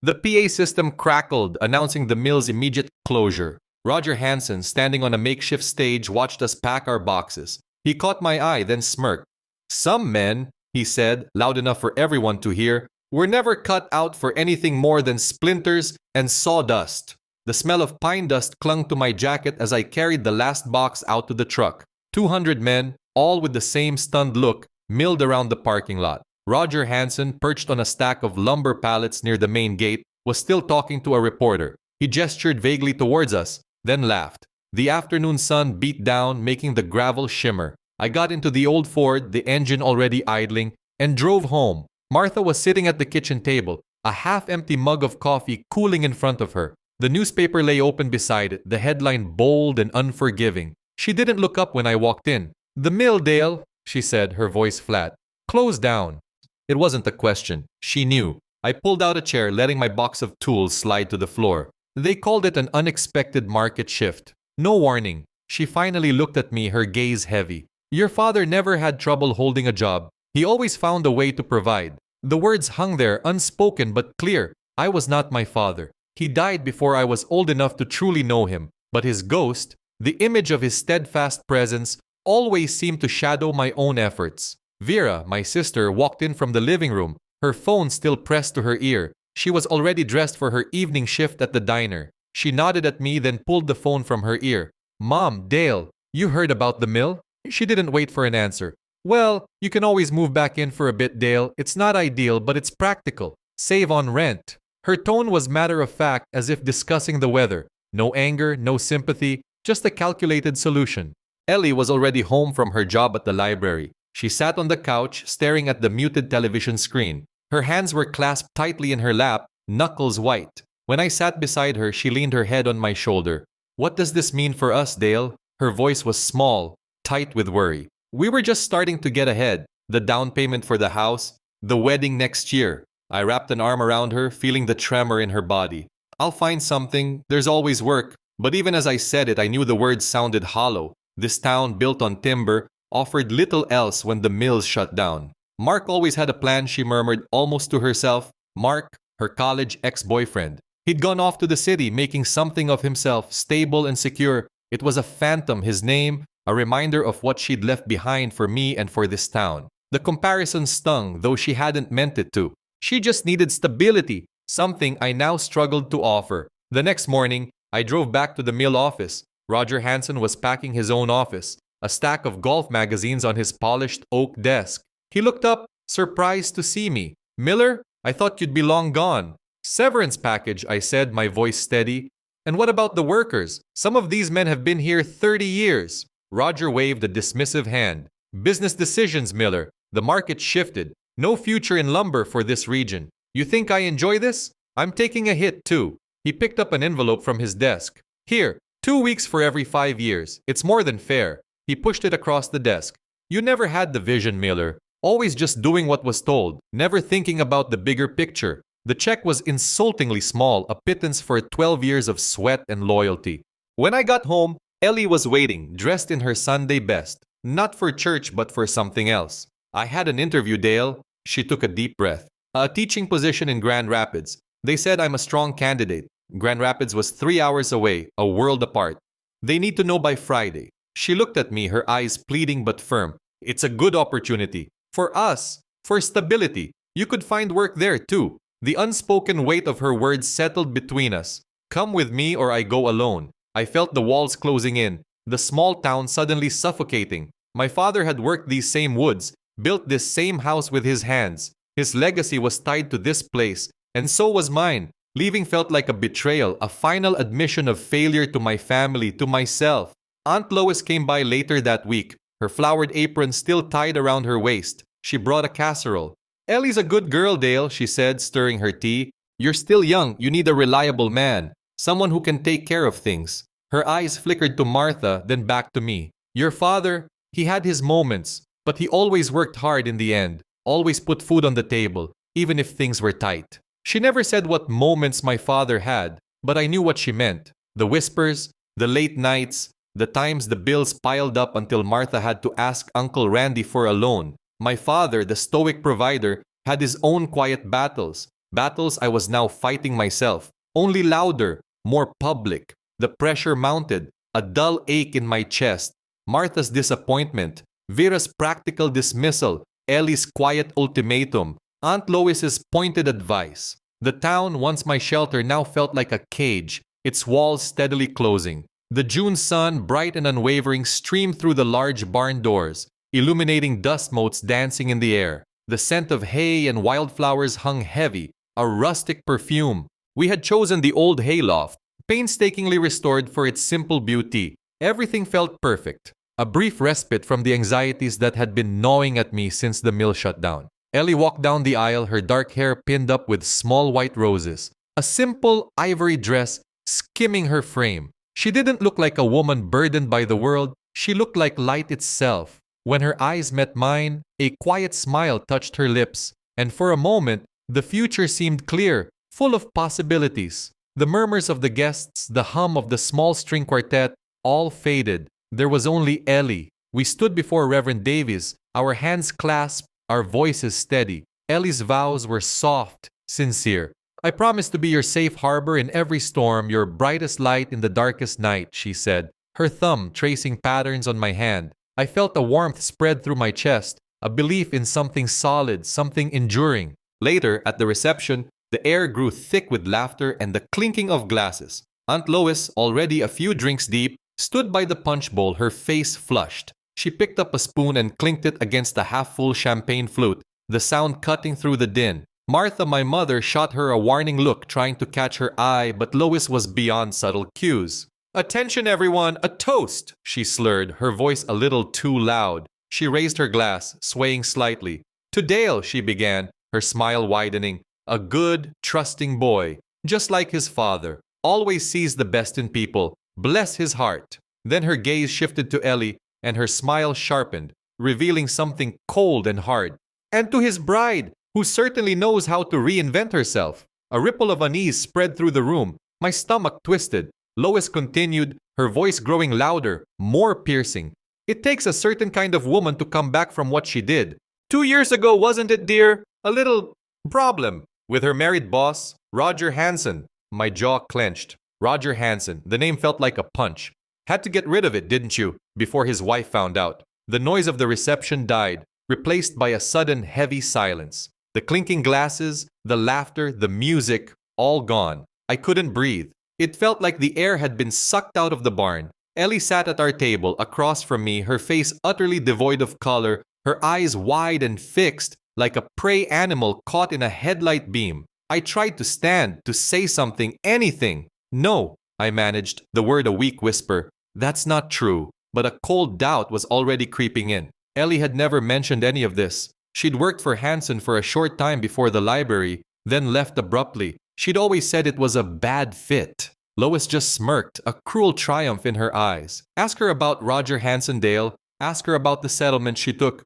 The PA system crackled, announcing the mill's immediate closure. Roger Hanson, standing on a makeshift stage, watched us pack our boxes. He caught my eye, then smirked. "Some men," he said, loud enough for everyone to hear, "were never cut out for anything more than splinters and sawdust." The smell of pine dust clung to my jacket as I carried the last box out to the truck. 200 men, all with the same stunned look, milled around the parking lot. Roger Hanson, perched on a stack of lumber pallets near the main gate, was still talking to a reporter. He gestured vaguely towards us, then laughed. The afternoon sun beat down, making the gravel shimmer. I got into the old Ford, the engine already idling, and drove home. Martha was sitting at the kitchen table, a half-empty mug of coffee cooling in front of her. The newspaper lay open beside it, the headline bold and unforgiving. She didn't look up when I walked in. "The mill, Dale," she said, her voice flat. "Closed down." It wasn't a question. She knew. I pulled out a chair, letting my box of tools slide to the floor. They called it an unexpected market shift. No warning. She finally looked at me, her gaze heavy. "Your father never had trouble holding a job. He always found a way to provide." The words hung there, unspoken but clear. I was not my father. He died before I was old enough to truly know him. But his ghost, the image of his steadfast presence, always seemed to shadow my own efforts. Vera, my sister, walked in from the living room, her phone still pressed to her ear. She was already dressed for her evening shift at the diner. She nodded at me, then pulled the phone from her ear. "Mom, Dale, you heard about the mill?" She didn't wait for an answer. "Well, you can always move back in for a bit, Dale. It's not ideal, but it's practical. Save on rent." Her tone was matter-of-fact, as if discussing the weather. No anger, no sympathy, just a calculated solution. Ellie was already home from her job at the library. She sat on the couch, staring at the muted television screen. Her hands were clasped tightly in her lap, knuckles white. When I sat beside her, she leaned her head on my shoulder. "What does this mean for us, Dale?" Her voice was small, tight with worry. "We were just starting to get ahead. The down payment for the house, the wedding next year." I wrapped an arm around her, feeling the tremor in her body. "I'll find something. There's always work." But even as I said it, I knew the words sounded hollow. This town, built on timber, offered little else when the mills shut down. "Mark always had a plan," she murmured, almost to herself. Mark, her college ex-boyfriend. He'd gone off to the city, making something of himself, stable and secure. It was a phantom, his name, a reminder of what she'd left behind for me and for this town. The comparison stung, though she hadn't meant it to. She just needed stability, something I now struggled to offer. The next morning, I drove back to the mill office. Roger Hanson was packing his own office, a stack of golf magazines on his polished oak desk. He looked up, surprised to see me. "Miller, I thought you'd be long gone." "Severance package," I said, my voice steady. "And what about the workers? Some of these men have been here 30 years. Roger waved a dismissive hand. "Business decisions, Miller. The market shifted. No future in lumber for this region. You think I enjoy this? I'm taking a hit too." He picked up an envelope from his desk. "Here, 2 weeks for every 5 years. It's more than fair." He pushed it across the desk. "You never had the vision, Miller. Always just doing what was told, never thinking about the bigger picture." The check was insultingly small, a pittance for 12 years of sweat and loyalty. When I got home, Ellie was waiting, dressed in her Sunday best. Not for church, but for something else. "I had an interview, Dale." She took a deep breath. "A teaching position in Grand Rapids. They said I'm a strong candidate." Grand Rapids was 3 hours away, a world apart. "They need to know by Friday." She looked at me, her eyes pleading but firm. "It's a good opportunity. For us. For stability. You could find work there too." The unspoken weight of her words settled between us. "Come with me or I go alone." I felt the walls closing in, the small town suddenly suffocating. My father had worked these same woods, built this same house with his hands. His legacy was tied to this place, and so was mine. Leaving felt like a betrayal, a final admission of failure to my family, to myself. Aunt Lois came by later that week, her flowered apron still tied around her waist. She brought a casserole. "Ellie's a good girl, Dale," she said, stirring her tea. "You're still young. You need a reliable man. Someone who can take care of things." Her eyes flickered to Martha, then back to me. "Your father, he had his moments, but he always worked hard in the end. Always put food on the table, even if things were tight." She never said what moments my father had, but I knew what she meant. The whispers, the late nights, the times the bills piled up until Martha had to ask Uncle Randy for a loan. My father, the stoic provider, had his own quiet battles. Battles I was now fighting myself, only louder, more public. The pressure mounted, a dull ache in my chest. Martha's disappointment, Vera's practical dismissal, Ellie's quiet ultimatum, Aunt Lois's pointed advice. The town, once my shelter, now felt like a cage, its walls steadily closing. The June sun, bright and unwavering, streamed through the large barn doors, illuminating dust motes dancing in the air. The scent of hay and wildflowers hung heavy, a rustic perfume. We had chosen the old hayloft, painstakingly restored for its simple beauty. Everything felt perfect. A brief respite from the anxieties that had been gnawing at me since the mill shut down. Ellie walked down the aisle, her dark hair pinned up with small white roses. A simple ivory dress skimming her frame. She didn't look like a woman burdened by the world. She looked like light itself. When her eyes met mine, a quiet smile touched her lips, and for a moment, the future seemed clear, full of possibilities. The murmurs of the guests, the hum of the small string quartet, all faded. There was only Ellie. We stood before Reverend Davies, our hands clasped, our voices steady. Ellie's vows were soft, sincere. "I promise to be your safe harbor in every storm, your brightest light in the darkest night," she said, her thumb tracing patterns on my hand. I felt a warmth spread through my chest, a belief in something solid, something enduring. Later, at the reception, the air grew thick with laughter and the clinking of glasses. Aunt Lois, already a few drinks deep, stood by the punch bowl, her face flushed. She picked up a spoon and clinked it against the half-full champagne flute, the sound cutting through the din. Martha, my mother, shot her a warning look, trying to catch her eye, but Lois was beyond subtle cues. "Attention, everyone! A toast!" she slurred, her voice a little too loud. She raised her glass, swaying slightly. "To Dale," she began, her smile widening. "A good, trusting boy, just like his father. Always sees the best in people. Bless his heart." Then her gaze shifted to Ellie, and her smile sharpened, revealing something cold and hard. "And to his bride, who certainly knows how to reinvent herself." A ripple of unease spread through the room. My stomach twisted. Lois continued, her voice growing louder, more piercing. "It takes a certain kind of woman to come back from what she did. 2 years ago, wasn't it, dear? A little problem with her married boss, Roger Hanson." My jaw clenched. Roger Hanson, the name felt like a punch. "Had to get rid of it, didn't you, before his wife found out." The noise of the reception died, replaced by a sudden heavy silence. The clinking glasses, the laughter, the music, all gone. I couldn't breathe. It felt like the air had been sucked out of the barn. Ellie sat at our table, across from me, her face utterly devoid of color, her eyes wide and fixed, like a prey animal caught in a headlight beam. I tried to stand, to say something, anything. "No," I managed, the word a weak whisper. "That's not true." But a cold doubt was already creeping in. Ellie had never mentioned any of this. She'd worked for Hanson for a short time before the library, then left abruptly. She'd always said it was a bad fit. Lois just smirked, a cruel triumph in her eyes. "Ask her about Roger Hanson, Dale. Ask her about the settlement she took."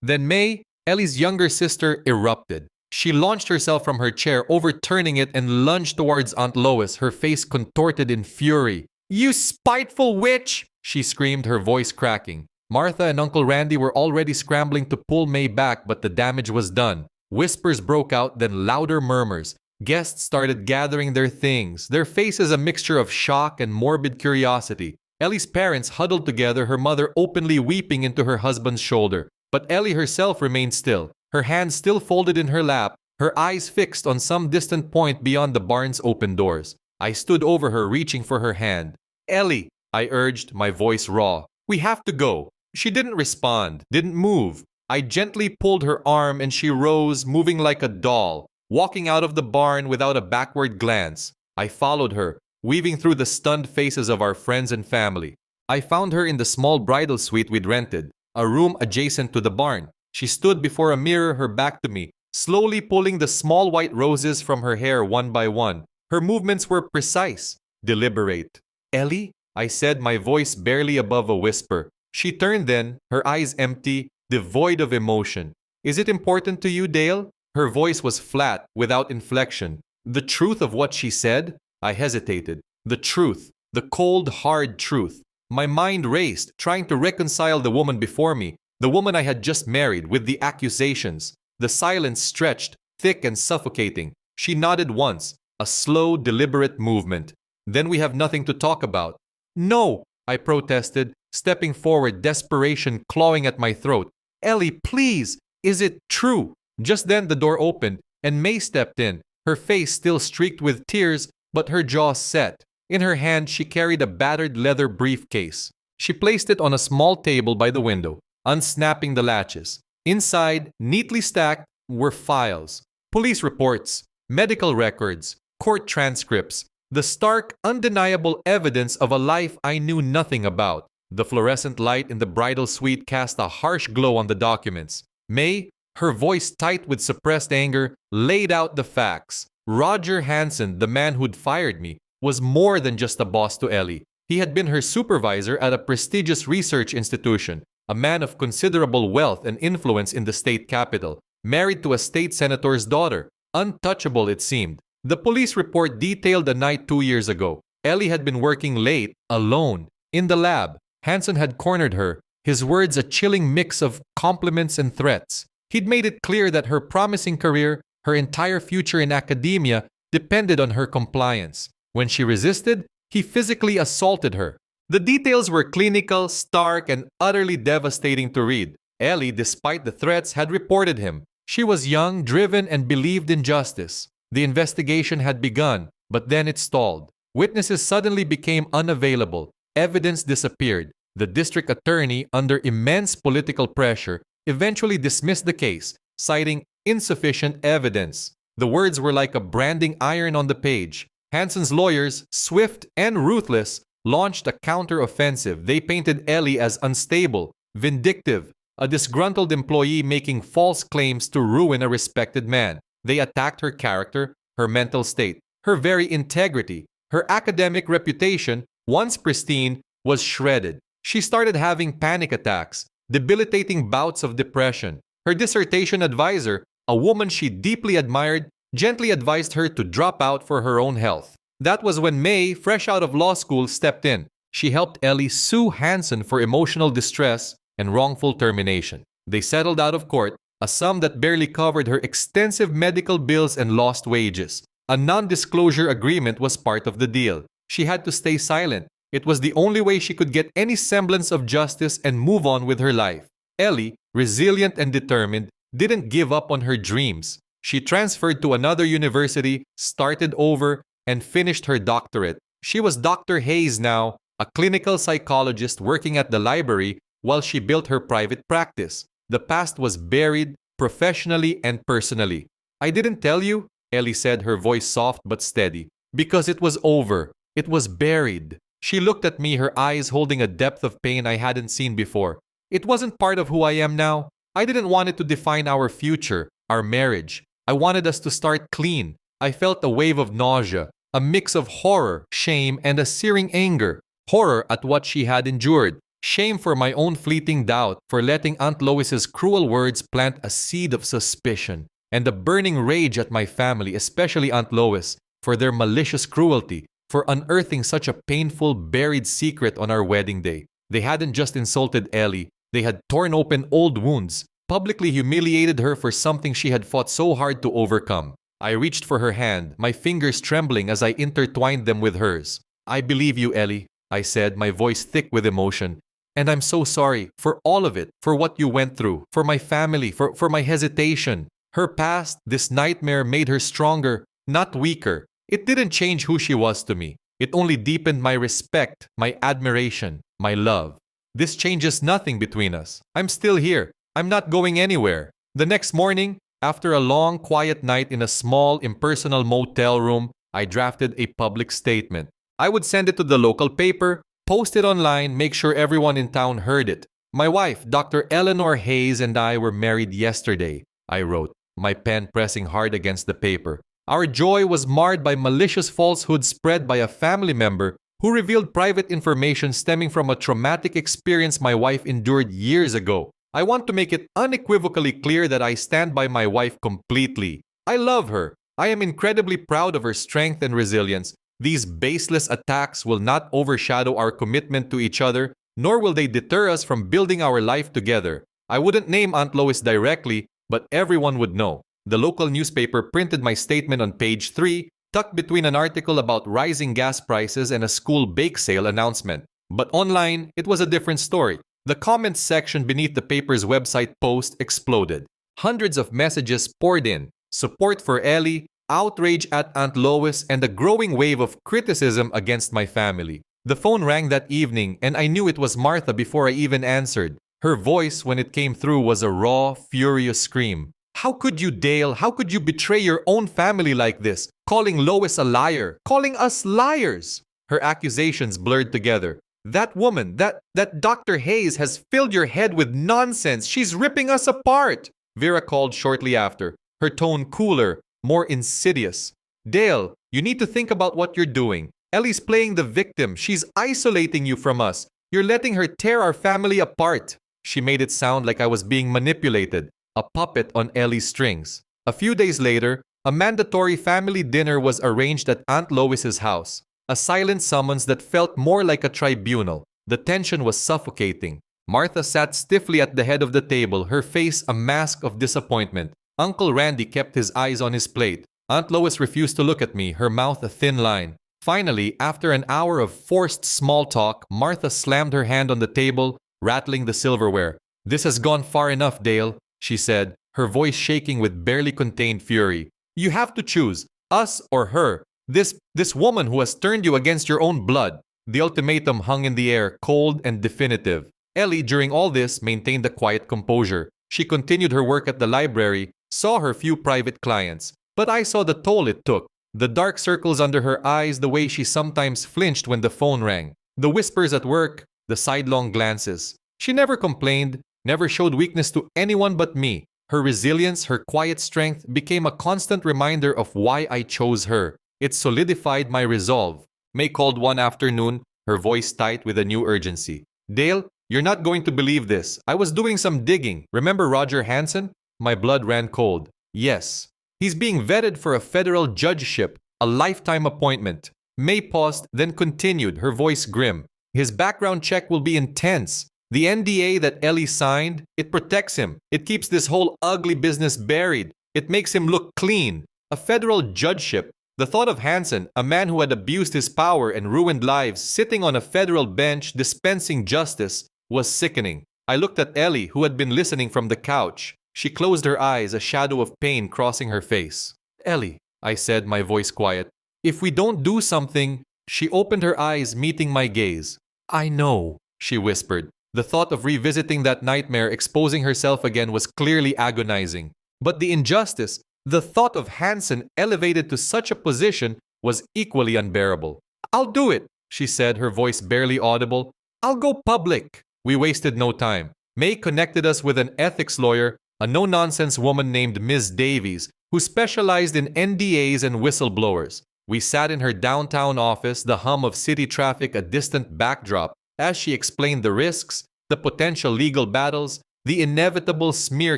Then May, Ellie's younger sister, erupted. She launched herself from her chair, overturning it, and lunged towards Aunt Lois, her face contorted in fury. "You spiteful witch!" she screamed, her voice cracking. Martha and Uncle Randy were already scrambling to pull May back, but the damage was done. Whispers broke out, then louder murmurs. Guests started gathering their things, their faces a mixture of shock and morbid curiosity. Ellie's parents huddled together, her mother openly weeping into her husband's shoulder. But Ellie herself remained still, her hands still folded in her lap, her eyes fixed on some distant point beyond the barn's open doors. I stood over her, reaching for her hand. "Ellie," I urged, my voice raw. "We have to go." She didn't respond, didn't move. I gently pulled her arm and she rose, moving like a doll, walking out of the barn without a backward glance. I followed her, weaving through the stunned faces of our friends and family. I found her in the small bridal suite we'd rented, a room adjacent to the barn. She stood before a mirror, her back to me, slowly pulling the small white roses from her hair one by one. Her movements were precise, deliberate. "Ellie?" I said, my voice barely above a whisper. She turned then, her eyes empty, devoid of emotion. "Is it important to you, Dale?" Her voice was flat, without inflection. The truth of what she said? I hesitated. The truth. The cold, hard truth. My mind raced, trying to reconcile the woman before me, the woman I had just married, with the accusations. The silence stretched, thick and suffocating. She nodded once, a slow, deliberate movement. Then we have nothing to talk about. No, I protested, stepping forward, desperation clawing at my throat. Ellie, please, is it true? Just then the door opened, and May stepped in, her face still streaked with tears, but her jaw set. In her hand, she carried a battered leather briefcase. She placed it on a small table by the window, unsnapping the latches. Inside, neatly stacked, were files, police reports, medical records, court transcripts, the stark, undeniable evidence of a life I knew nothing about. The fluorescent light in the bridal suite cast a harsh glow on the documents. May, her voice tight with suppressed anger, laid out the facts. Roger Hanson, the man who'd fired me, was more than just a boss to Ellie. He had been her supervisor at a prestigious research institution, a man of considerable wealth and influence in the state capital, married to a state senator's daughter. Untouchable, it seemed. The police report detailed a night 2 years ago. Ellie had been working late, alone, in the lab. Hanson had cornered her, his words a chilling mix of compliments and threats. He'd made it clear that her promising career, her entire future in academia, depended on her compliance. When she resisted, he physically assaulted her. The details were clinical, stark, and utterly devastating to read. Ellie, despite the threats, had reported him. She was young, driven, and believed in justice. The investigation had begun, but then it stalled. Witnesses suddenly became unavailable. Evidence disappeared. The district attorney, under immense political pressure, eventually dismissed the case, citing insufficient evidence. The words were like a branding iron on the page. Hanson's lawyers, swift and ruthless, launched a counter-offensive. They painted Ellie as unstable, vindictive, a disgruntled employee making false claims to ruin a respected man. They attacked her character, her mental state, her very integrity. Her academic reputation, once pristine, was shredded. She started having panic attacks, debilitating bouts of depression. Her dissertation advisor, a woman she deeply admired, gently advised her to drop out for her own health. That was when May, fresh out of law school, stepped in. She helped Ellie sue Hanson for emotional distress and wrongful termination. They settled out of court, a sum that barely covered her extensive medical bills and lost wages. A non-disclosure agreement was part of the deal. She had to stay silent. It was the only way she could get any semblance of justice and move on with her life. Ellie, resilient and determined, didn't give up on her dreams. She transferred to another university, started over, and finished her doctorate. She was Dr. Hayes now, a clinical psychologist working at the library while she built her private practice. The past was buried, professionally and personally. I didn't tell you, Ellie said, her voice soft but steady, because it was over. It was buried. She looked at me, her eyes holding a depth of pain I hadn't seen before. It wasn't part of who I am now. I didn't want it to define our future, our marriage. I wanted us to start clean. I felt a wave of nausea, a mix of horror, shame, and a searing anger. Horror at what she had endured. Shame for my own fleeting doubt, for letting Aunt Lois's cruel words plant a seed of suspicion. And a burning rage at my family, especially Aunt Lois, for their malicious cruelty, for unearthing such a painful, buried secret on our wedding day. They hadn't just insulted Ellie, they had torn open old wounds, publicly humiliated her for something she had fought so hard to overcome. I reached for her hand, my fingers trembling as I intertwined them with hers. I believe you, Ellie, I said, my voice thick with emotion. And I'm so sorry for all of it, for what you went through, for my family, for my hesitation. Her past, this nightmare, made her stronger, not weaker. It didn't change who she was to me. It only deepened my respect, my admiration, my love. This changes nothing between us. I'm still here. I'm not going anywhere. The next morning, after a long, quiet night in a small, impersonal motel room, I drafted a public statement. I would send it to the local paper, post it online, make sure everyone in town heard it. My wife, Dr. Eleanor Hayes, and I were married yesterday, I wrote, my pen pressing hard against the paper. Our joy was marred by malicious falsehoods spread by a family member who revealed private information stemming from a traumatic experience my wife endured years ago. I want to make it unequivocally clear that I stand by my wife completely. I love her. I am incredibly proud of her strength and resilience. These baseless attacks will not overshadow our commitment to each other, nor will they deter us from building our life together. I wouldn't name Aunt Lois directly, but everyone would know. The local newspaper printed my statement on page 3, tucked between an article about rising gas prices and a school bake sale announcement. But online, it was a different story. The comments section beneath the paper's website post exploded. Hundreds of messages poured in. Support for Ellie, outrage at Aunt Lois, and a growing wave of criticism against my family. The phone rang that evening, and I knew it was Martha before I even answered. Her voice, when it came through, was a raw, furious scream. How could you, Dale? How could you betray your own family like this? Calling Lois a liar. Calling us liars. Her accusations blurred together. That woman, that Dr. Hayes has filled your head with nonsense. She's ripping us apart. Vera called shortly after, her tone cooler, more insidious. Dale, you need to think about what you're doing. Ellie's playing the victim. She's isolating you from us. You're letting her tear our family apart. She made it sound like I was being manipulated, a puppet on Ellie's strings. A few days later, a mandatory family dinner was arranged at Aunt Lois's house. A silent summons that felt more like a tribunal. The tension was suffocating. Martha sat stiffly at the head of the table, her face a mask of disappointment. Uncle Randy kept his eyes on his plate. Aunt Lois refused to look at me, her mouth a thin line. Finally, after an hour of forced small talk, Martha slammed her hand on the table, rattling the silverware. "This has gone far enough, Dale," she said, her voice shaking with barely contained fury. "You have to choose, us or her. This woman who has turned you against your own blood." The ultimatum hung in the air, cold and definitive. Ellie, during all this, maintained a quiet composure. She continued her work at the library, saw her few private clients. But I saw the toll it took. The dark circles under her eyes, the way she sometimes flinched when the phone rang. The whispers at work, the sidelong glances. She never complained, never showed weakness to anyone but me. Her resilience, her quiet strength became a constant reminder of why I chose her. It solidified my resolve. May called one afternoon, her voice tight with a new urgency. "Dale, you're not going to believe this. I was doing some digging. Remember Roger Hanson?" My blood ran cold. Yes. He's being vetted for a federal judgeship, a lifetime appointment. May paused, then continued, her voice grim. "His background check will be intense. The NDA that Ellie signed, it protects him. It keeps this whole ugly business buried. It makes him look clean. A federal judgeship. The thought of Hanson, a man who had abused his power and ruined lives, sitting on a federal bench dispensing justice, was sickening. I looked at Ellie, who had been listening from the couch. She closed her eyes, a shadow of pain crossing her face. "Ellie," I said, my voice quiet, "if we don't do something..." She opened her eyes, meeting my gaze. "I know," she whispered. The thought of revisiting that nightmare, exposing herself again, was clearly agonizing. But the injustice, the thought of Hanson elevated to such a position, was equally unbearable. "I'll do it," she said, her voice barely audible. "I'll go public." We wasted no time. May connected us with an ethics lawyer, a no-nonsense woman named Ms. Davies, who specialized in NDAs and whistleblowers. We sat in her downtown office, the hum of city traffic a distant backdrop, as she explained the risks, the potential legal battles, the inevitable smear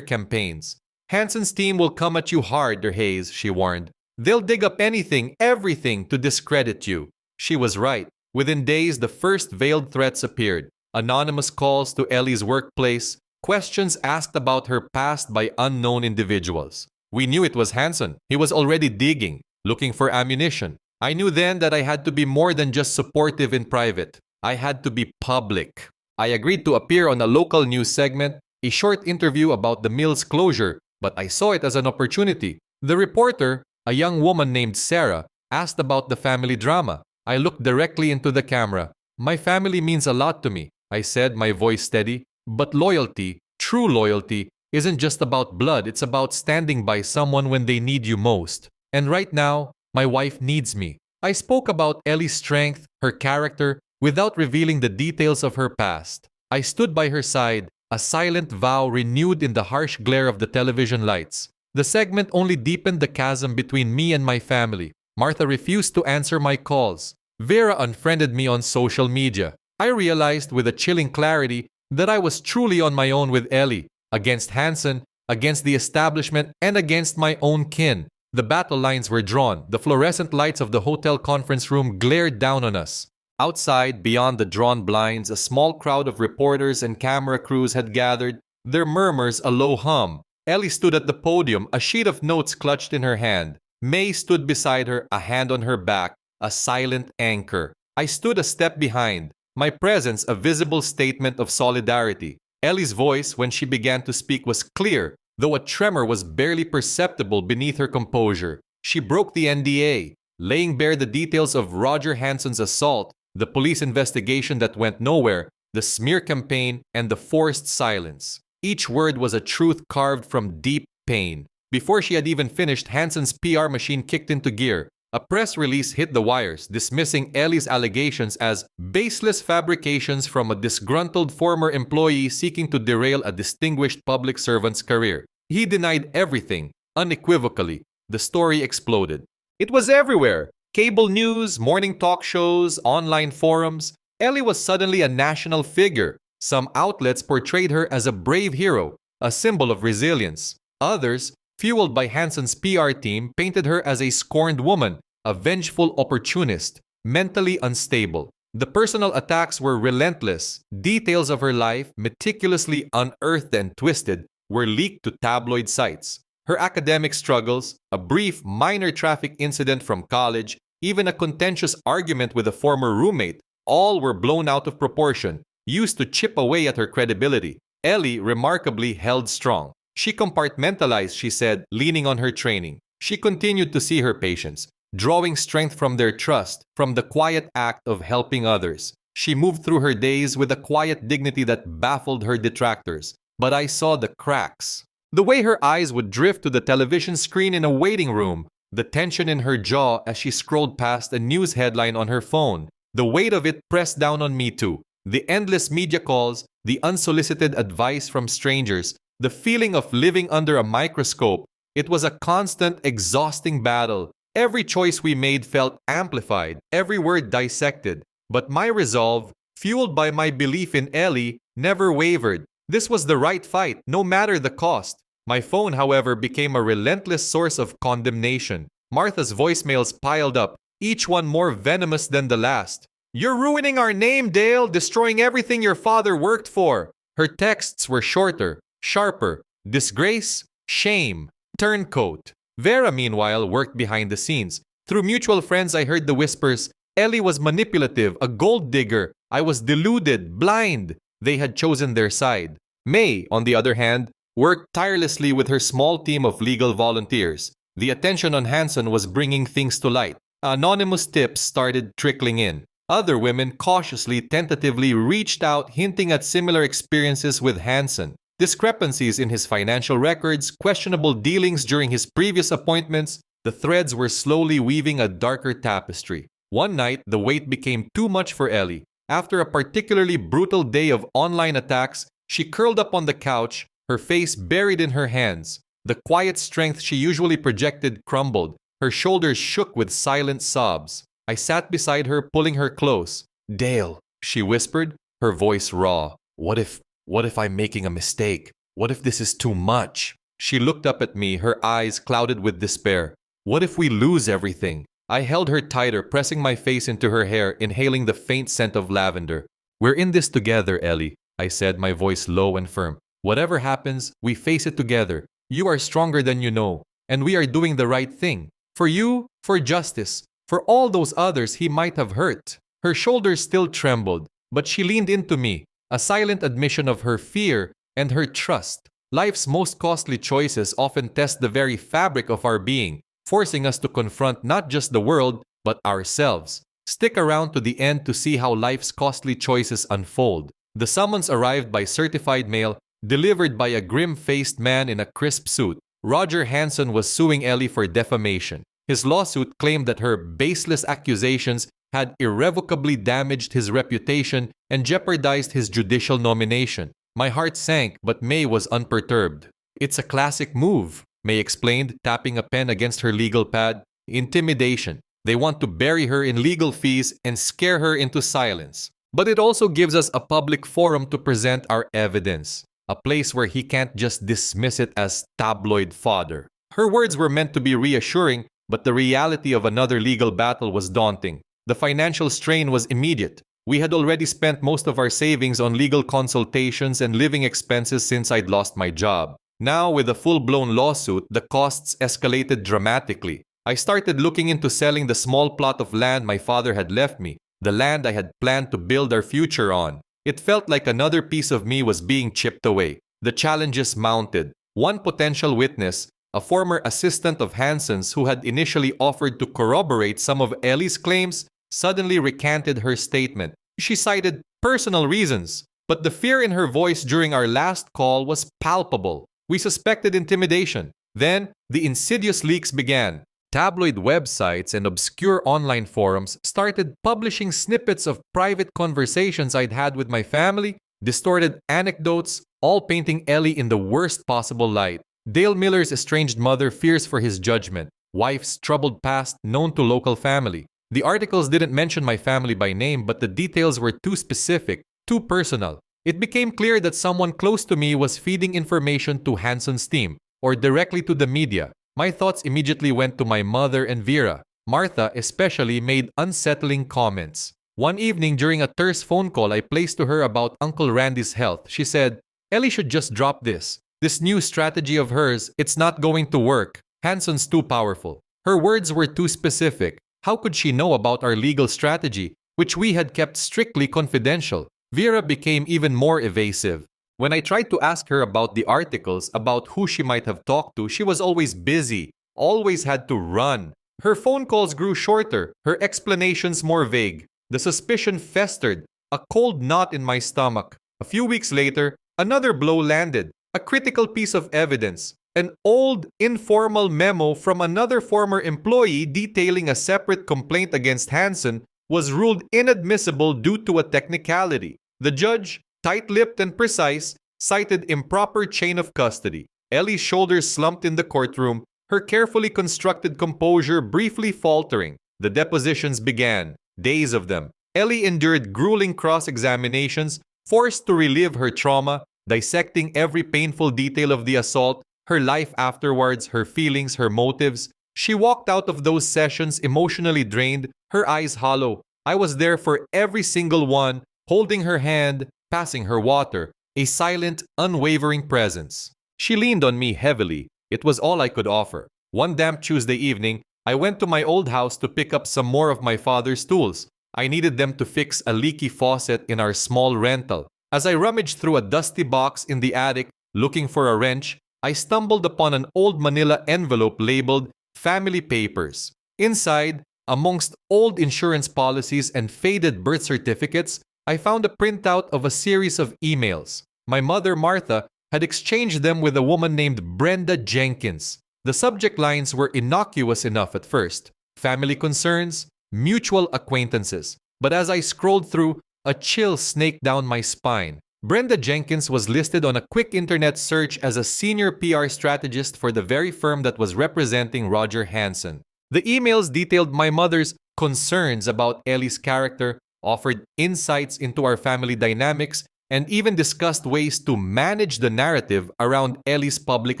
campaigns. "Hanson's team will come at you hard, Hayes," she warned. "They'll dig up anything, everything to discredit you." She was right. Within days, the first veiled threats appeared. Anonymous calls to Ellie's workplace, questions asked about her past by unknown individuals. We knew it was Hanson. He was already digging, looking for ammunition. I knew then that I had to be more than just supportive in private. I had to be public. I agreed to appear on a local news segment, a short interview about the mill's closure, but I saw it as an opportunity. The reporter, a young woman named Sarah, asked about the family drama. I looked directly into the camera. "My family means a lot to me," I said, my voice steady. "But loyalty, true loyalty, isn't just about blood. It's about standing by someone when they need you most. And right now, my wife needs me." I spoke about Ellie's strength, her character, without revealing the details of her past. I stood by her side, a silent vow renewed in the harsh glare of the television lights. The segment only deepened the chasm between me and my family. Martha refused to answer my calls. Vera unfriended me on social media. I realized with a chilling clarity that I was truly on my own with Ellie, against Hanson, against the establishment, and against my own kin. The battle lines were drawn. The fluorescent lights of the hotel conference room glared down on us. Outside, beyond the drawn blinds, a small crowd of reporters and camera crews had gathered, their murmurs a low hum. Ellie stood at the podium, a sheet of notes clutched in her hand. May stood beside her, a hand on her back, a silent anchor. I stood a step behind, my presence a visible statement of solidarity. Ellie's voice, when she began to speak, was clear, though a tremor was barely perceptible beneath her composure. She broke the NDA, laying bare the details of Roger Hanson's assault, the police investigation that went nowhere, the smear campaign, and the forced silence. Each word was a truth carved from deep pain. Before she had even finished, Hanson's PR machine kicked into gear. A press release hit the wires, dismissing Ellie's allegations as baseless fabrications from a disgruntled former employee seeking to derail a distinguished public servant's career. He denied everything, unequivocally. The story exploded. It was everywhere. Cable news, morning talk shows, online forums. Ellie was suddenly a national figure. Some outlets portrayed her as a brave hero, a symbol of resilience. Others, fueled by Hanson's PR team, painted her as a scorned woman, a vengeful opportunist, mentally unstable. The personal attacks were relentless. Details of her life, meticulously unearthed and twisted, were leaked to tabloid sites. Her academic struggles, a brief minor traffic incident from college, even a contentious argument with a former roommate, all were blown out of proportion, used to chip away at her credibility. Ellie remarkably held strong. She compartmentalized, she said, leaning on her training. She continued to see her patients, drawing strength from their trust, from the quiet act of helping others. She moved through her days with a quiet dignity that baffled her detractors. But I saw the cracks. The way her eyes would drift to the television screen in a waiting room, the tension in her jaw as she scrolled past a news headline on her phone. The weight of it pressed down on me too. The endless media calls, the unsolicited advice from strangers, the feeling of living under a microscope. It was a constant, exhausting battle. Every choice we made felt amplified, every word dissected. But my resolve, fueled by my belief in Ellie, never wavered. This was the right fight, no matter the cost. My phone, however, became a relentless source of condemnation. Martha's voicemails piled up, each one more venomous than the last. "You're ruining our name, Dale, destroying everything your father worked for." Her texts were shorter, sharper. Disgrace, shame, turncoat. Vera, meanwhile, worked behind the scenes. Through mutual friends, I heard the whispers. Ellie was manipulative, a gold digger. I was deluded, blind. They had chosen their side. May, on the other hand, worked tirelessly with her small team of legal volunteers. The attention on Hanson was bringing things to light. Anonymous tips started trickling in. Other women cautiously, tentatively reached out, hinting at similar experiences with Hanson. Discrepancies in his financial records, questionable dealings during his previous appointments, the threads were slowly weaving a darker tapestry. One night, the weight became too much for Ellie. After a particularly brutal day of online attacks, she curled up on the couch, her face buried in her hands. The quiet strength she usually projected crumbled. Her shoulders shook with silent sobs. I sat beside her, pulling her close. "Dale," she whispered, her voice raw. What if I'm making a mistake? What if this is too much?" She looked up at me, her eyes clouded with despair. "What if we lose everything?" I held her tighter, pressing my face into her hair, inhaling the faint scent of lavender. "We're in this together, Ellie," I said, my voice low and firm. "Whatever happens, we face it together. You are stronger than you know, and we are doing the right thing. For you, for justice, for all those others he might have hurt." Her shoulders still trembled, but she leaned into me, a silent admission of her fear and her trust. Life's most costly choices often test the very fabric of our being, forcing us to confront not just the world, but ourselves. Stick around to the end to see how life's costly choices unfold. The summons arrived by certified mail, delivered by a grim-faced man in a crisp suit. Roger Hanson was suing Ellie for defamation. His lawsuit claimed that her baseless accusations had irrevocably damaged his reputation and jeopardized his judicial nomination. My heart sank, but May was unperturbed. "It's a classic move," May explained, tapping a pen against her legal pad. "Intimidation. They want to bury her in legal fees and scare her into silence. But it also gives us a public forum to present our evidence. A place where he can't just dismiss it as tabloid fodder." Her words were meant to be reassuring, but the reality of another legal battle was daunting. The financial strain was immediate. We had already spent most of our savings on legal consultations and living expenses since I'd lost my job. Now, with a full-blown lawsuit, the costs escalated dramatically. I started looking into selling the small plot of land my father had left me, the land I had planned to build our future on. It felt like another piece of me was being chipped away. The challenges mounted. One potential witness, a former assistant of Hanson's who had initially offered to corroborate some of Ellie's claims, suddenly recanted her statement. She cited personal reasons, but the fear in her voice during our last call was palpable. We suspected intimidation. Then, the insidious leaks began. Tabloid websites and obscure online forums started publishing snippets of private conversations I'd had with my family, distorted anecdotes, all painting Ellie in the worst possible light. Dale Miller's estranged mother fears for his judgment. Wife's troubled past known to local family. The articles didn't mention my family by name, but the details were too specific, too personal. It became clear that someone close to me was feeding information to Hanson's team, or directly to the media. My thoughts immediately went to my mother and Vera. Martha especially made unsettling comments. One evening during a terse phone call I placed to her about Uncle Randy's health, she said, "Ellie should just drop this. This new strategy of hers, it's not going to work. Hanson's too powerful." Her words were too specific. How could she know about our legal strategy, which we had kept strictly confidential? Vera became even more evasive. When I tried to ask her about the articles, about who she might have talked to, she was always busy, always had to run. Her phone calls grew shorter, her explanations more vague. The suspicion festered, a cold knot in my stomach. A few weeks later, another blow landed, a critical piece of evidence. An old, informal memo from another former employee detailing a separate complaint against Hanson was ruled inadmissible due to a technicality. The judge, tight-lipped and precise, cited improper chain of custody. Ellie's shoulders slumped in the courtroom, her carefully constructed composure briefly faltering. The depositions began, days of them. Ellie endured grueling cross-examinations, forced to relive her trauma, dissecting every painful detail of the assault, her life afterwards, her feelings, her motives. She walked out of those sessions emotionally drained, her eyes hollow. I was there for every single one, holding her hand, passing her water, a silent, unwavering presence. She leaned on me heavily. It was all I could offer. One damp Tuesday evening, I went to my old house to pick up some more of my father's tools. I needed them to fix a leaky faucet in our small rental. As I rummaged through a dusty box in the attic, looking for a wrench, I stumbled upon an old manila envelope labeled Family Papers. Inside, amongst old insurance policies and faded birth certificates, I found a printout of a series of emails. My mother, Martha, had exchanged them with a woman named Brenda Jenkins. The subject lines were innocuous enough at first. Family concerns, mutual acquaintances. But as I scrolled through, a chill snaked down my spine. Brenda Jenkins was listed on a quick internet search as a senior PR strategist for the very firm that was representing Roger Hanson. The emails detailed my mother's concerns about Ellie's character, offered insights into our family dynamics, and even discussed ways to manage the narrative around Ellie's public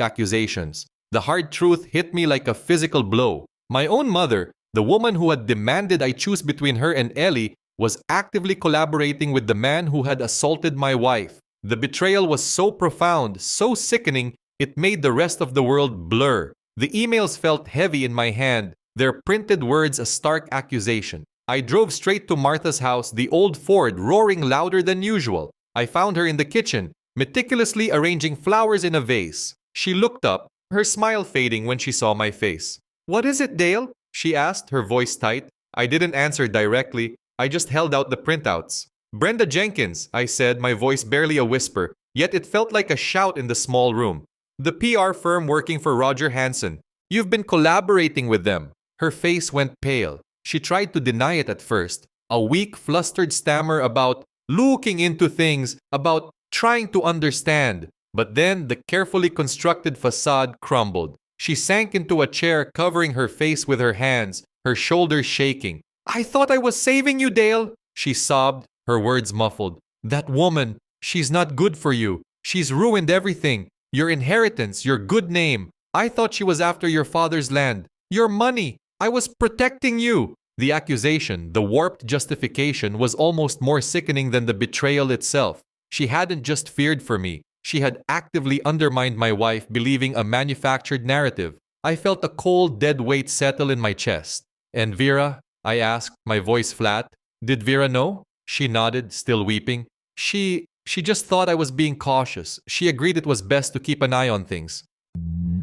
accusations. The hard truth hit me like a physical blow. My own mother, the woman who had demanded I choose between her and Ellie, was actively collaborating with the man who had assaulted my wife. The betrayal was so profound, so sickening, it made the rest of the world blur. The emails felt heavy in my hand, their printed words a stark accusation. I drove straight to Martha's house, the old Ford roaring louder than usual. I found her in the kitchen, meticulously arranging flowers in a vase. She looked up, her smile fading when she saw my face. "What is it, Dale?" she asked, her voice tight. I didn't answer directly. I just held out the printouts. "Brenda Jenkins," I said, my voice barely a whisper, yet it felt like a shout in the small room. "The PR firm working for Roger Hanson. You've been collaborating with them." Her face went pale. She tried to deny it at first. A weak, flustered stammer about looking into things, about trying to understand. But then the carefully constructed facade crumbled. She sank into a chair, covering her face with her hands, her shoulders shaking. "I thought I was saving you, Dale," she sobbed, her words muffled. "That woman, she's not good for you. She's ruined everything. Your inheritance, your good name. I thought she was after your father's land. Your money. I was protecting you." The accusation, the warped justification, was almost more sickening than the betrayal itself. She hadn't just feared for me. She had actively undermined my wife, believing a manufactured narrative. I felt a cold, dead weight settle in my chest. "And Vera?" I asked, my voice flat. "Did Vera know?" She nodded, still weeping. She just thought I was being cautious. She agreed it was best to keep an eye on things."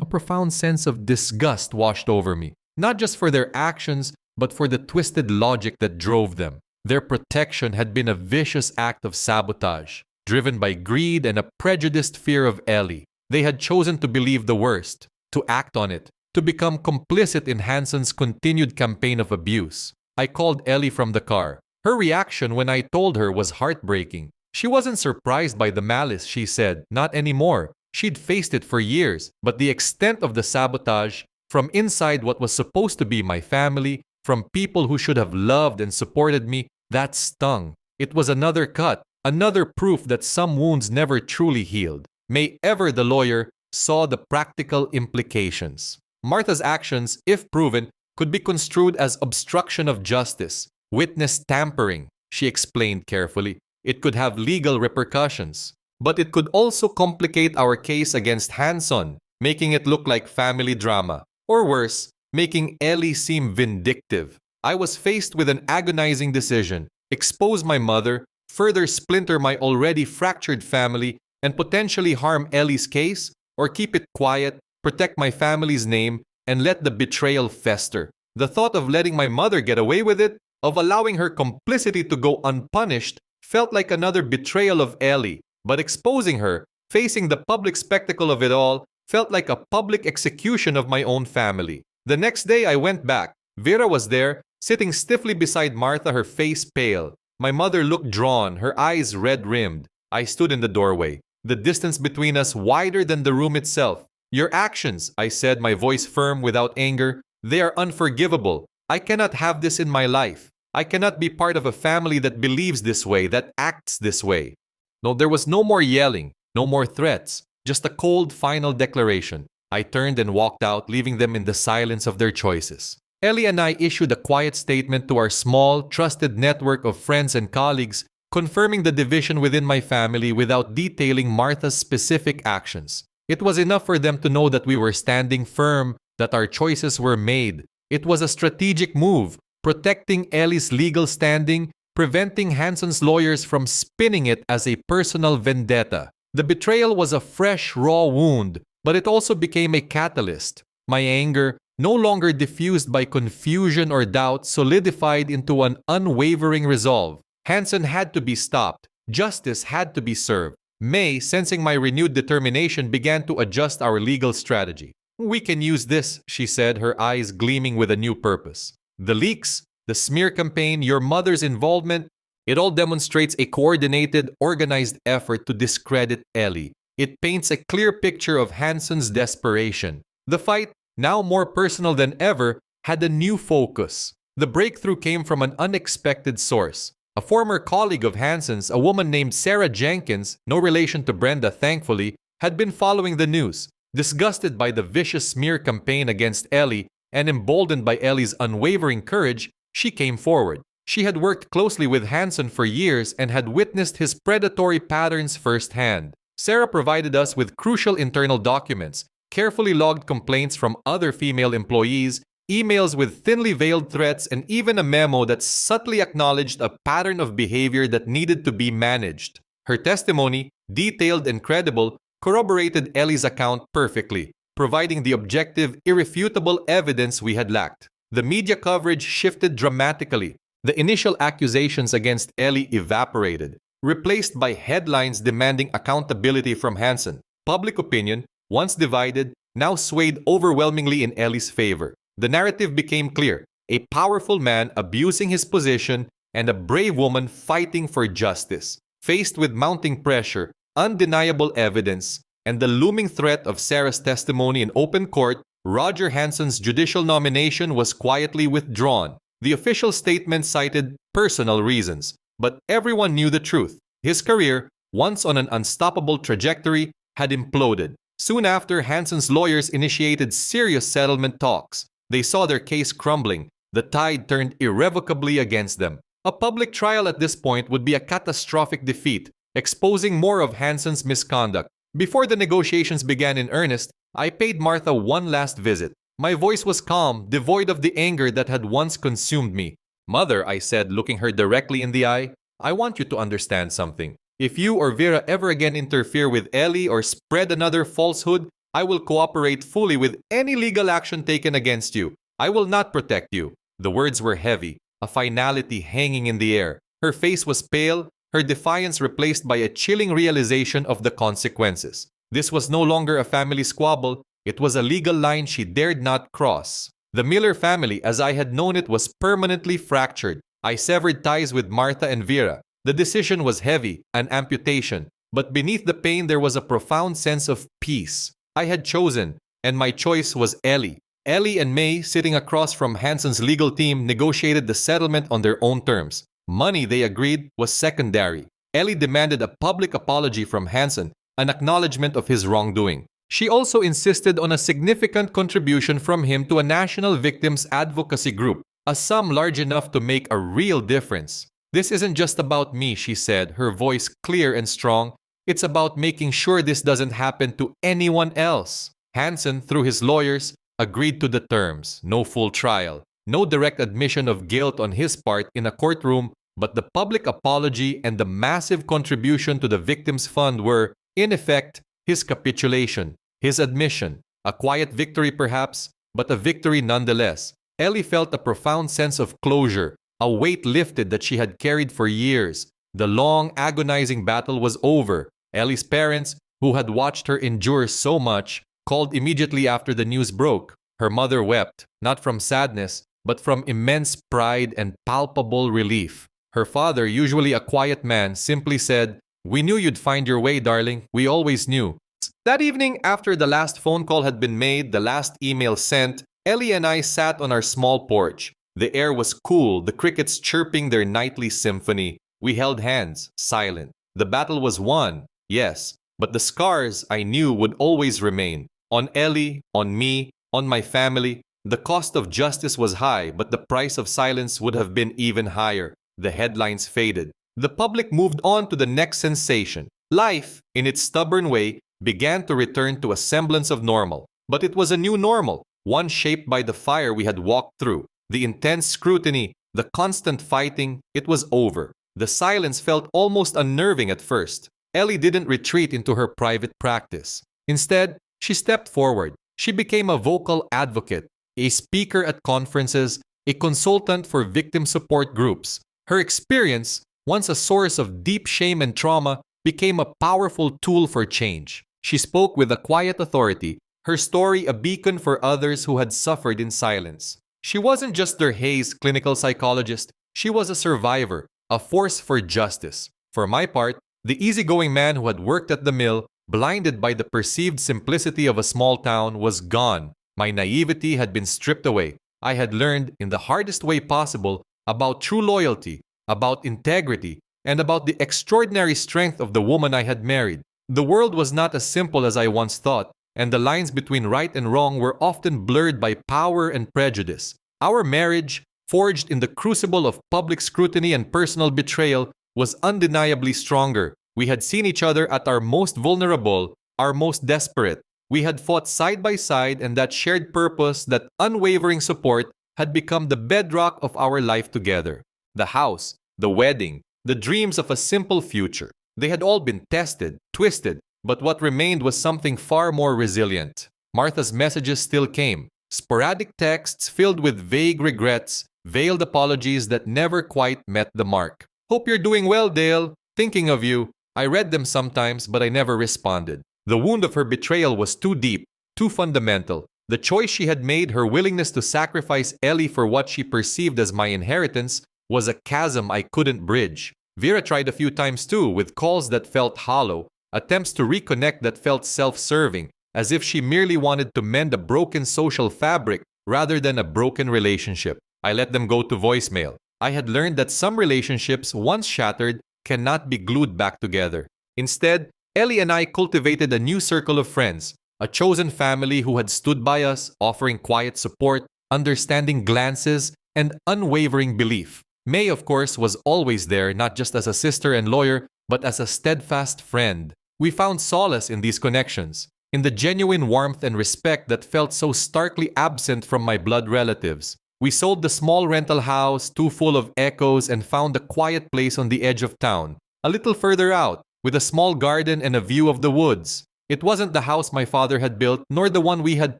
A profound sense of disgust washed over me, not just for their actions, but for the twisted logic that drove them. Their protection had been a vicious act of sabotage, driven by greed and a prejudiced fear of Ellie. They had chosen to believe the worst, to act on it, to become complicit in Hanson's continued campaign of abuse. I called Ellie from the car. Her reaction when I told her was heartbreaking. She wasn't surprised by the malice, she said, not anymore. She'd faced it for years, but the extent of the sabotage, from inside what was supposed to be my family, from people who should have loved and supported me, that stung. It was another cut, another proof that some wounds never truly healed. May ever the lawyer saw the practical implications. Martha's actions, if proven, could be construed as obstruction of justice, witness tampering, she explained carefully. It could have legal repercussions. But it could also complicate our case against Hanson, making it look like family drama. Or worse, making Ellie seem vindictive. I was faced with an agonizing decision: expose my mother, further splinter my already fractured family, and potentially harm Ellie's case, or keep it quiet, protect my family's name, and let the betrayal fester. The thought of letting my mother get away with it, of allowing her complicity to go unpunished, felt like another betrayal of Ellie. But exposing her, facing the public spectacle of it all, felt like a public execution of my own family. The next day I went back. Vera was there, sitting stiffly beside Martha, her face pale. My mother looked drawn, her eyes red-rimmed. I stood in the doorway, the distance between us wider than the room itself. "Your actions," I said, my voice firm without anger, "they are unforgivable. I cannot have this in my life. I cannot be part of a family that believes this way, that acts this way." No, there was no more yelling, no more threats, just a cold final declaration. I turned and walked out, leaving them in the silence of their choices. Ellie and I issued a quiet statement to our small, trusted network of friends and colleagues, confirming the division within my family without detailing Martha's specific actions. It was enough for them to know that we were standing firm, that our choices were made. It was a strategic move, protecting Ellie's legal standing, preventing Hanson's lawyers from spinning it as a personal vendetta. The betrayal was a fresh, raw wound, but it also became a catalyst. My anger, no longer diffused by confusion or doubt, solidified into an unwavering resolve. Hanson had to be stopped. Justice had to be served. May, sensing my renewed determination, began to adjust our legal strategy. "We can use this," she said, her eyes gleaming with a new purpose. "The leaks, the smear campaign, your mother's involvement, it all demonstrates a coordinated, organized effort to discredit Ellie. It paints a clear picture of Hanson's desperation. The fight, now more personal than ever, had a new focus. The breakthrough came from an unexpected source. A former colleague of Hanson's, a woman named Sarah Jenkins, no relation to Brenda thankfully, had been following the news. Disgusted by the vicious smear campaign against Ellie and emboldened by Ellie's unwavering courage, she came forward. She had worked closely with Hanson for years and had witnessed his predatory patterns firsthand. Sarah provided us with crucial internal documents, carefully logged complaints from other female employees, emails with thinly veiled threats, and even a memo that subtly acknowledged a pattern of behavior that needed to be managed. Her testimony, detailed and credible, corroborated Ellie's account perfectly, providing the objective, irrefutable evidence we had lacked. The media coverage shifted dramatically. The initial accusations against Ellie evaporated, replaced by headlines demanding accountability from Hanson. Public opinion, once divided, now swayed overwhelmingly in Ellie's favor. The narrative became clear: a powerful man abusing his position and a brave woman fighting for justice. Faced with mounting pressure, undeniable evidence, and the looming threat of Sarah's testimony in open court, Roger Hanson's judicial nomination was quietly withdrawn. The official statement cited personal reasons, but everyone knew the truth. His career, once on an unstoppable trajectory, had imploded. Soon after, Hanson's lawyers initiated serious settlement talks. They saw their case crumbling. The tide turned irrevocably against them. A public trial at this point would be a catastrophic defeat, exposing more of Hanson's misconduct. Before the negotiations began in earnest, I paid Martha one last visit. My voice was calm, devoid of the anger that had once consumed me. "Mother," I said, looking her directly in the eye, "I want you to understand something. If you or Vera ever again interfere with Ellie or spread another falsehood, I will cooperate fully with any legal action taken against you. I will not protect you." The words were heavy, a finality hanging in the air. Her face was pale, her defiance replaced by a chilling realization of the consequences. This was no longer a family squabble, it was a legal line she dared not cross. The Miller family, as I had known it, was permanently fractured. I severed ties with Martha and Vera. The decision was heavy, an amputation, but beneath the pain there was a profound sense of peace. I had chosen, and my choice was Ellie. Ellie and May, sitting across from Hanson's legal team, negotiated the settlement on their own terms. Money, they agreed, was secondary. Ellie demanded a public apology from Hanson, an acknowledgement of his wrongdoing. She also insisted on a significant contribution from him to a national victims advocacy group, a sum large enough to make a real difference. "This isn't just about me," she said, her voice clear and strong. "It's about making sure this doesn't happen to anyone else." Hanson, through his lawyers, agreed to the terms. No full trial, no direct admission of guilt on his part in a courtroom, but the public apology and the massive contribution to the victims' fund were, in effect, his capitulation, his admission. A quiet victory perhaps, but a victory nonetheless. Ellie felt a profound sense of closure, a weight lifted that she had carried for years. The long, agonizing battle was over. Ellie's parents, who had watched her endure so much, called immediately after the news broke. Her mother wept, not from sadness, but from immense pride and palpable relief. Her father, usually a quiet man, simply said, "We knew you'd find your way, darling. We always knew." That evening, after the last phone call had been made, the last email sent, Ellie and I sat on our small porch. The air was cool, the crickets chirping their nightly symphony. We held hands, silent. The battle was won, yes, but the scars, I knew, would always remain. On Ellie, on me, on my family. The cost of justice was high, but the price of silence would have been even higher. The headlines faded. The public moved on to the next sensation. Life, in its stubborn way, began to return to a semblance of normal. But it was a new normal, one shaped by the fire we had walked through. The intense scrutiny, the constant fighting, it was over. The silence felt almost unnerving at first. Ellie didn't retreat into her private practice. Instead, she stepped forward. She became a vocal advocate, a speaker at conferences, a consultant for victim support groups. Her experience, once a source of deep shame and trauma, became a powerful tool for change. She spoke with a quiet authority, her story a beacon for others who had suffered in silence. She wasn't just their Hayes clinical psychologist, she was a survivor, a force for justice. For my part, the easygoing man who had worked at the mill, blinded by the perceived simplicity of a small town, was gone. My naivety had been stripped away. I had learned, in the hardest way possible, about true loyalty, about integrity, and about the extraordinary strength of the woman I had married. The world was not as simple as I once thought, and the lines between right and wrong were often blurred by power and prejudice. Our marriage, forged in the crucible of public scrutiny and personal betrayal, was undeniably stronger. We had seen each other at our most vulnerable, our most desperate. We had fought side by side, and that shared purpose, that unwavering support, had become the bedrock of our life together. The house, the wedding, the dreams of a simple future. They had all been tested, twisted, but what remained was something far more resilient. Martha's messages still came, sporadic texts filled with vague regrets, veiled apologies that never quite met the mark. "Hope you're doing well, Dale. Thinking of you." I read them sometimes, but I never responded. The wound of her betrayal was too deep, too fundamental. The choice she had made, her willingness to sacrifice Ellie for what she perceived as my inheritance, was a chasm I couldn't bridge. Vera tried a few times too, with calls that felt hollow, attempts to reconnect that felt self-serving, as if she merely wanted to mend a broken social fabric rather than a broken relationship. I let them go to voicemail. I had learned that some relationships, once shattered, cannot be glued back together. Instead, Ellie and I cultivated a new circle of friends, a chosen family who had stood by us, offering quiet support, understanding glances, and unwavering belief. May, of course, was always there, not just as a sister and lawyer, but as a steadfast friend. We found solace in these connections, in the genuine warmth and respect that felt so starkly absent from my blood relatives. We sold the small rental house, too full of echoes, and found a quiet place on the edge of town, a little further out, with a small garden and a view of the woods. It wasn't the house my father had built, nor the one we had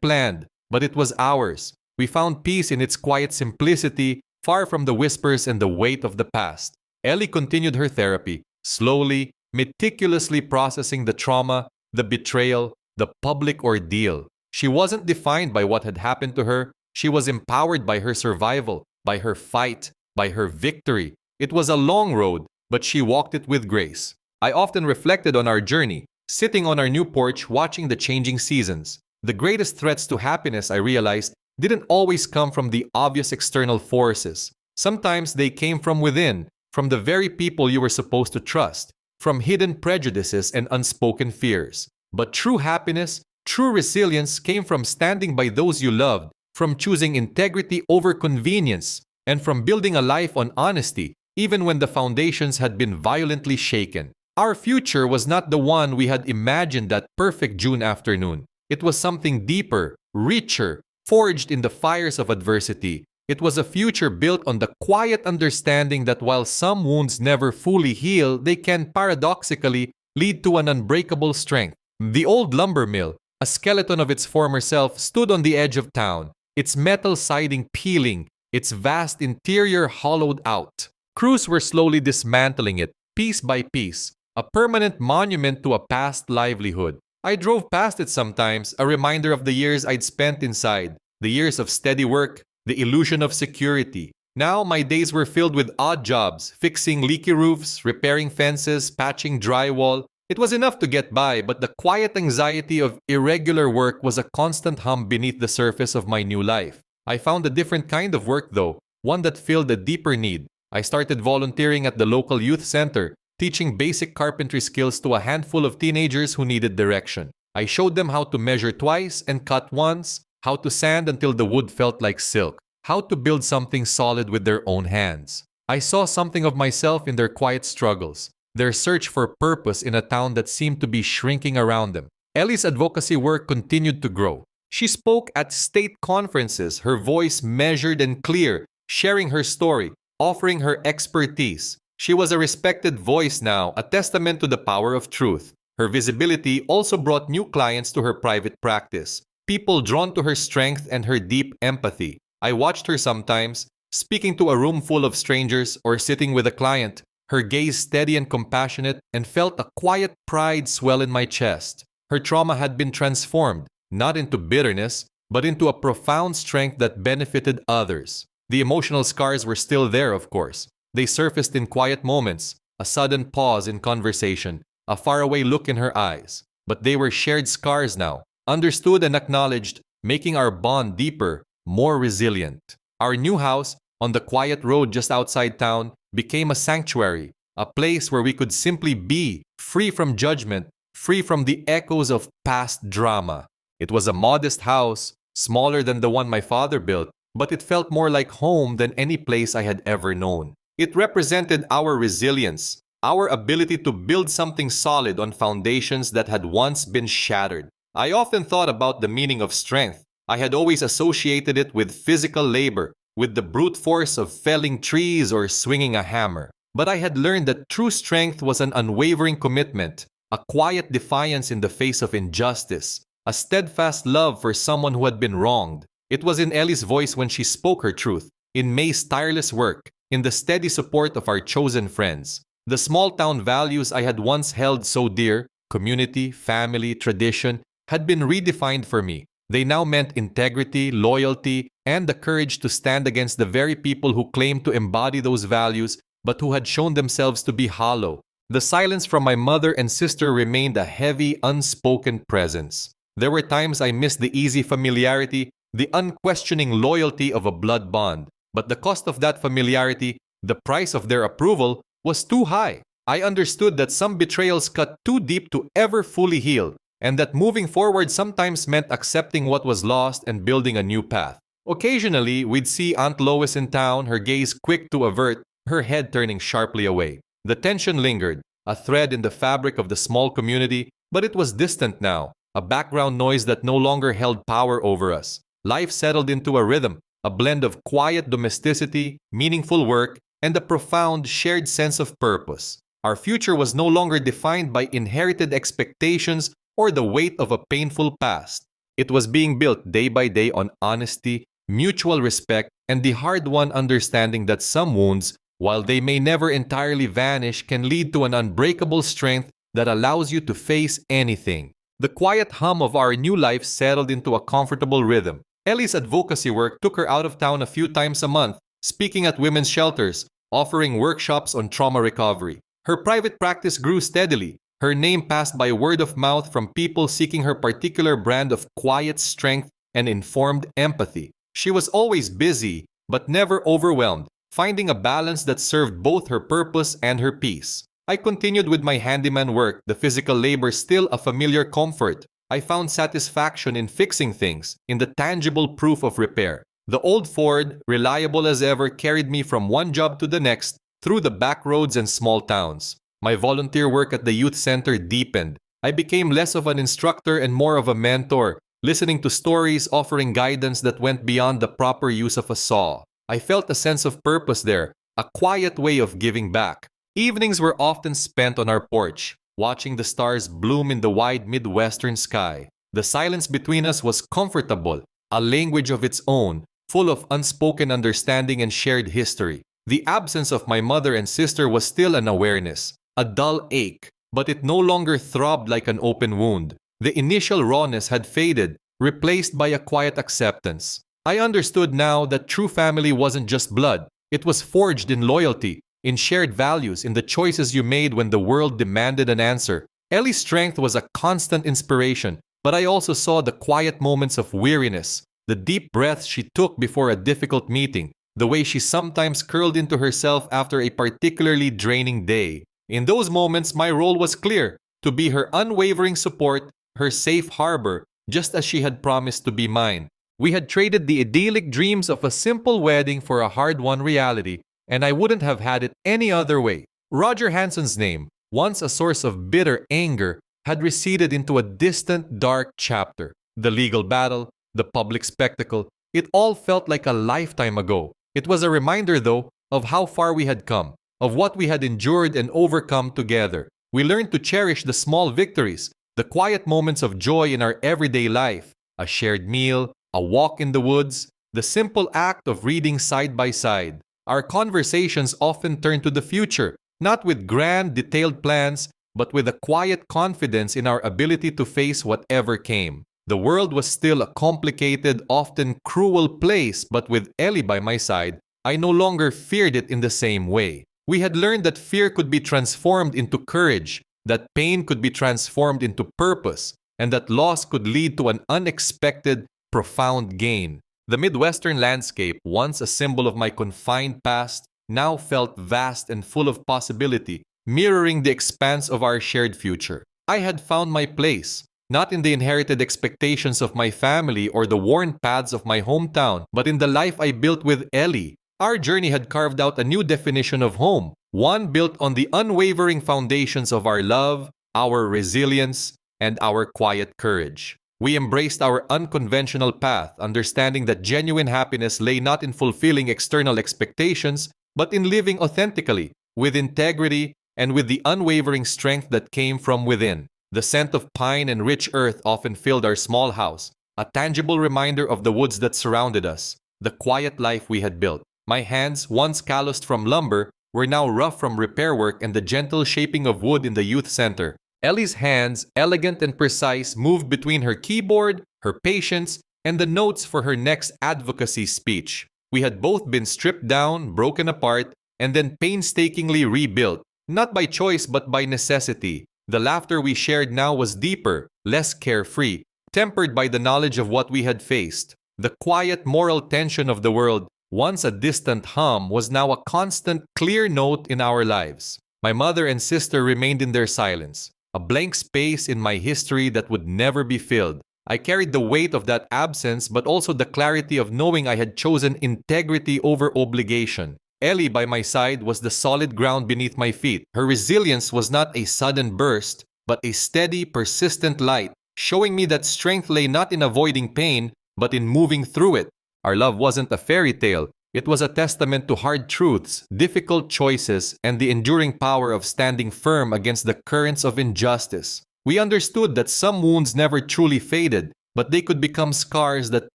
planned, but it was ours. We found peace in its quiet simplicity, far from the whispers and the weight of the past. Ellie continued her therapy, slowly, meticulously processing the trauma, the betrayal, the public ordeal. She wasn't defined by what had happened to her. She was empowered by her survival, by her fight, by her victory. It was a long road, but she walked it with grace. I often reflected on our journey, sitting on our new porch watching the changing seasons. The greatest threats to happiness, I realized, didn't always come from the obvious external forces. Sometimes they came from within, from the very people you were supposed to trust, from hidden prejudices and unspoken fears. But true happiness, true resilience came from standing by those you loved, from choosing integrity over convenience, and from building a life on honesty, even when the foundations had been violently shaken. Our future was not the one we had imagined that perfect June afternoon. It was something deeper, richer, forged in the fires of adversity. It was a future built on the quiet understanding that while some wounds never fully heal, they can paradoxically lead to an unbreakable strength. The old lumber mill, a skeleton of its former self, stood on the edge of town, its metal siding peeling, its vast interior hollowed out. Crews were slowly dismantling it, piece by piece, a permanent monument to a past livelihood. I drove past it sometimes, a reminder of the years I'd spent inside, the years of steady work, the illusion of security. Now my days were filled with odd jobs, fixing leaky roofs, repairing fences, patching drywall. It was enough to get by, but the quiet anxiety of irregular work was a constant hum beneath the surface of my new life. I found a different kind of work though, one that filled a deeper need. I started volunteering at the local youth center, teaching basic carpentry skills to a handful of teenagers who needed direction. I showed them how to measure twice and cut once, how to sand until the wood felt like silk, how to build something solid with their own hands. I saw something of myself in their quiet struggles, their search for purpose in a town that seemed to be shrinking around them. Ellie's advocacy work continued to grow. She spoke at state conferences, her voice measured and clear, sharing her story, offering her expertise. She was a respected voice now, a testament to the power of truth. Her visibility also brought new clients to her private practice, people drawn to her strength and her deep empathy. I watched her sometimes, speaking to a room full of strangers or sitting with a client, her gaze steady and compassionate, and felt a quiet pride swell in my chest. Her trauma had been transformed, not into bitterness, but into a profound strength that benefited others. The emotional scars were still there, of course. They surfaced in quiet moments, a sudden pause in conversation, a faraway look in her eyes. But they were shared scars now, understood and acknowledged, making our bond deeper, more resilient. Our new house, on the quiet road just outside town, became a sanctuary, a place where we could simply be, free from judgment, free from the echoes of past drama. It was a modest house, smaller than the one my father built, but it felt more like home than any place I had ever known. It represented our resilience, our ability to build something solid on foundations that had once been shattered. I often thought about the meaning of strength. I had always associated it with physical labor, with the brute force of felling trees or swinging a hammer. But I had learned that true strength was an unwavering commitment, a quiet defiance in the face of injustice, a steadfast love for someone who had been wronged. It was in Ellie's voice when she spoke her truth, in May's tireless work, in the steady support of our chosen friends. The small-town values I had once held so dear, community, family, tradition, had been redefined for me. They now meant integrity, loyalty, and the courage to stand against the very people who claimed to embody those values but who had shown themselves to be hollow. The silence from my mother and sister remained a heavy, unspoken presence. There were times I missed the easy familiarity, the unquestioning loyalty of a blood bond. But the cost of that familiarity, the price of their approval, was too high. I understood that some betrayals cut too deep to ever fully heal, and that moving forward sometimes meant accepting what was lost and building a new path. Occasionally, we'd see Aunt Lois in town, her gaze quick to avert, her head turning sharply away. The tension lingered, a thread in the fabric of the small community, but it was distant now, a background noise that no longer held power over us. Life settled into a rhythm, a blend of quiet domesticity, meaningful work, and a profound shared sense of purpose. Our future was no longer defined by inherited expectations or the weight of a painful past. It was being built day by day on honesty, mutual respect, and the hard-won understanding that some wounds, while they may never entirely vanish, can lead to an unbreakable strength that allows you to face anything. The quiet hum of our new life settled into a comfortable rhythm. Ellie's advocacy work took her out of town a few times a month, speaking at women's shelters, offering workshops on trauma recovery. Her private practice grew steadily, her name passed by word of mouth from people seeking her particular brand of quiet strength and informed empathy. She was always busy, but never overwhelmed, finding a balance that served both her purpose and her peace. I continued with my handyman work, the physical labor still a familiar comfort. I found satisfaction in fixing things, in the tangible proof of repair. The old Ford, reliable as ever, carried me from one job to the next, through the back roads and small towns. My volunteer work at the youth center deepened. I became less of an instructor and more of a mentor, listening to stories, offering guidance that went beyond the proper use of a saw. I felt a sense of purpose there, a quiet way of giving back. Evenings were often spent on our porch, watching the stars bloom in the wide Midwestern sky. The silence between us was comfortable, a language of its own, full of unspoken understanding and shared history. The absence of my mother and sister was still an awareness, a dull ache, but it no longer throbbed like an open wound. The initial rawness had faded, replaced by a quiet acceptance. I understood now that true family wasn't just blood. It was forged in loyalty, in shared values, in the choices you made when the world demanded an answer. Ellie's strength was a constant inspiration, but I also saw the quiet moments of weariness, the deep breaths she took before a difficult meeting, the way she sometimes curled into herself after a particularly draining day. In those moments, my role was clear: to be her unwavering support, her safe harbor, just as she had promised to be mine. We had traded the idyllic dreams of a simple wedding for a hard-won reality, and I wouldn't have had it any other way. Roger Hanson's name, once a source of bitter anger, had receded into a distant, dark chapter. The legal battle, the public spectacle, it all felt like a lifetime ago. It was a reminder, though, of how far we had come, of what we had endured and overcome together. We learned to cherish the small victories, the quiet moments of joy in our everyday life, a shared meal, a walk in the woods, the simple act of reading side by side. Our conversations often turned to the future, not with grand, detailed plans, but with a quiet confidence in our ability to face whatever came. The world was still a complicated, often cruel place, but with Ellie by my side, I no longer feared it in the same way. We had learned that fear could be transformed into courage, that pain could be transformed into purpose, and that loss could lead to an unexpected, profound gain. The Midwestern landscape, once a symbol of my confined past, now felt vast and full of possibility, mirroring the expanse of our shared future. I had found my place, not in the inherited expectations of my family or the worn paths of my hometown, but in the life I built with Ellie. Our journey had carved out a new definition of home, one built on the unwavering foundations of our love, our resilience, and our quiet courage. We embraced our unconventional path, understanding that genuine happiness lay not in fulfilling external expectations, but in living authentically, with integrity, and with the unwavering strength that came from within. The scent of pine and rich earth often filled our small house, a tangible reminder of the woods that surrounded us, the quiet life we had built. My hands, once calloused from lumber, were now rough from repair work and the gentle shaping of wood in the youth center. Ellie's hands, elegant and precise, moved between her keyboard, her patience, and the notes for her next advocacy speech. We had both been stripped down, broken apart, and then painstakingly rebuilt, not by choice but by necessity. The laughter we shared now was deeper, less carefree, tempered by the knowledge of what we had faced. The quiet moral tension of the world, once a distant hum, was now a constant, clear note in our lives. My mother and sister remained in their silence, a blank space in my history that would never be filled. I carried the weight of that absence, but also the clarity of knowing I had chosen integrity over obligation. Ellie by my side was the solid ground beneath my feet. Her resilience was not a sudden burst, but a steady, persistent light, showing me that strength lay not in avoiding pain, but in moving through it. Our love wasn't a fairy tale. It was a testament to hard truths, difficult choices, and the enduring power of standing firm against the currents of injustice. We understood that some wounds never truly faded, but they could become scars that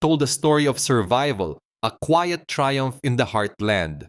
told a story of survival, a quiet triumph in the heartland.